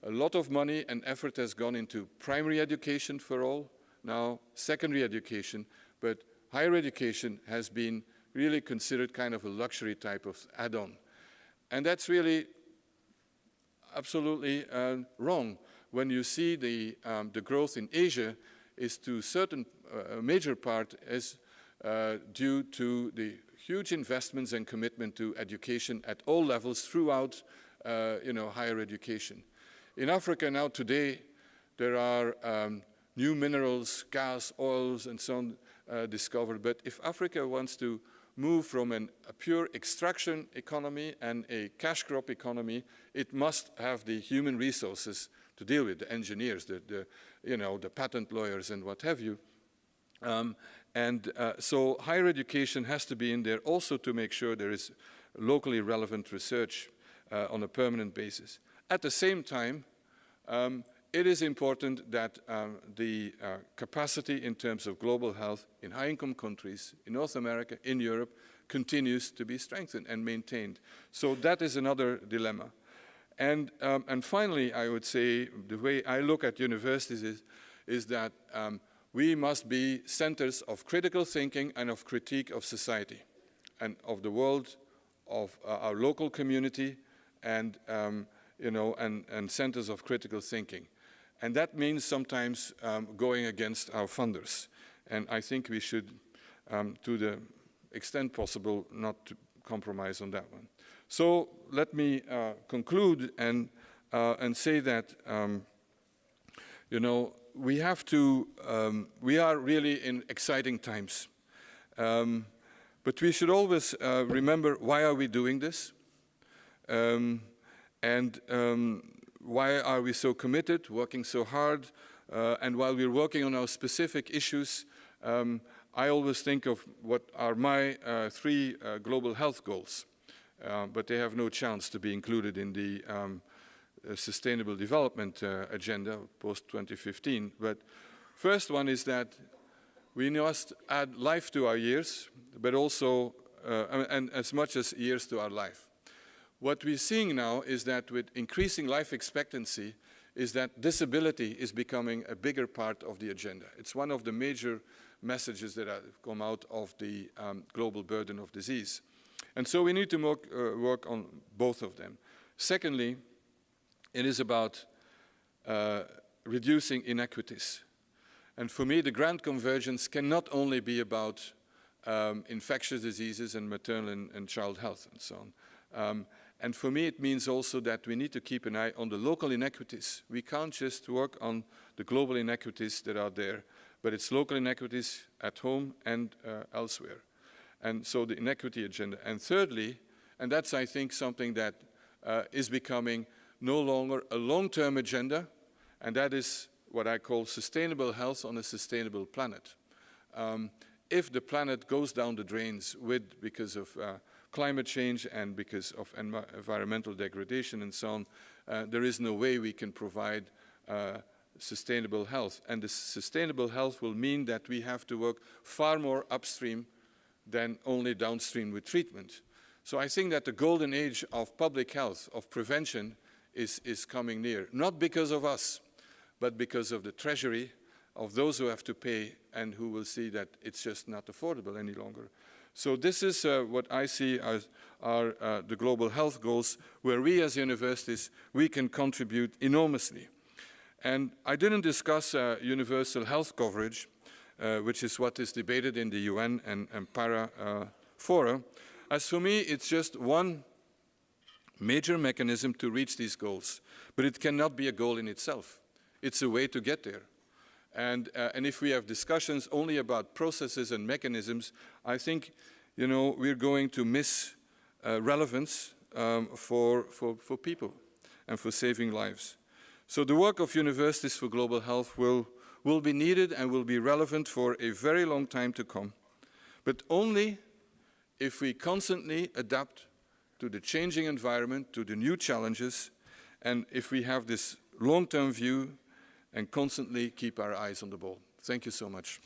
A lot of money and effort has gone into primary education for all, now secondary education, but higher education has been really considered kind of a luxury type of add-on. And that's really absolutely wrong. When you see the growth in Asia is to certain major part is due to the huge investments and commitment to education at all levels throughout higher education. In Africa now today, there are new minerals, gas, oils, and so on discovered. But if Africa wants to move from a pure extraction economy and a cash crop economy, it must have the human resources to deal with, the engineers, the patent lawyers and what have you. So higher education has to be in there also to make sure there is locally relevant research on a permanent basis. At the same time, it is important that the capacity in terms of global health in high-income countries, in North America, in Europe, continues to be strengthened and maintained. So that is another dilemma. And finally, I would say, the way I look at universities is that we must be centers of critical thinking and of critique of society and of the world, of our local community, and centers of critical thinking. And that means sometimes going against our funders. And I think we should, to the extent possible, not to compromise on that one. So let me conclude and say that, we have to, we are really in exciting times. But we should always remember, why are we doing this? Why are we so committed, working so hard? And while we're working on our specific issues, I always think of what are my 3 global health goals, but they have no chance to be included in the Sustainable Development Agenda post-2015. But first one is that we must add life to our years, but also, and as much as years to our life. What we're seeing now is that with increasing life expectancy is that disability is becoming a bigger part of the agenda. It's one of the major messages that have come out of the global burden of disease. And so we need to work on both of them. Secondly, it is about reducing inequities. And for me, the grand convergence can not only be about infectious diseases and maternal and child health and so on. And for me, it means also that we need to keep an eye on the local inequities. We can't just work on the global inequities that are there, but it's local inequities at home and elsewhere. And so the inequity agenda. And thirdly, and that's, I think, something that is becoming no longer a long-term agenda, and that is what I call sustainable health on a sustainable planet. If the planet goes down the drains because of climate change and because of environmental degradation and so on, there is no way we can provide sustainable health. And the sustainable health will mean that we have to work far more upstream than only downstream with treatment. So I think that the golden age of public health, of prevention, is coming near, not because of us, but because of the treasury, of those who have to pay and who will see that it's just not affordable any longer. So this is what I see as are the global health goals, where we as universities, we can contribute enormously. And I didn't discuss universal health coverage, which is what is debated in the UN and para fora. As for me, it's just one major mechanism to reach these goals, but it cannot be a goal in itself. It's a way to get there. And if we have discussions only about processes and mechanisms, I think, you know, we're going to miss relevance for people and for saving lives. So the work of universities for global health will be needed and will be relevant for a very long time to come, but only if we constantly adapt to the changing environment, to the new challenges, and if we have this long-term view and constantly keep our eyes on the ball. Thank you so much.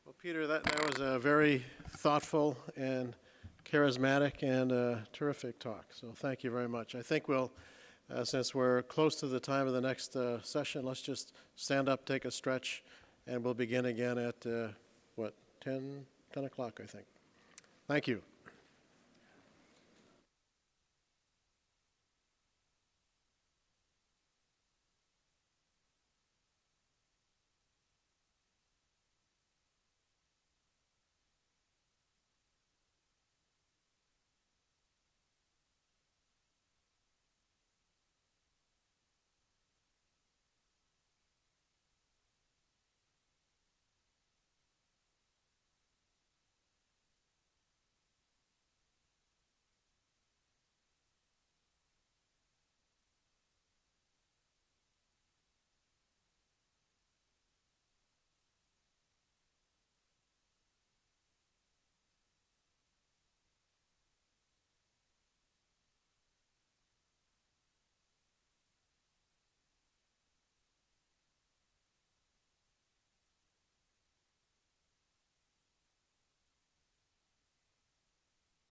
Well, Peter, that was a very thoughtful and charismatic and terrific talk. So thank you very much. I think we'll, since we're close to the time of the next session, let's just stand up, take a stretch, and we'll begin again at, 10 o'clock, I think. Thank you.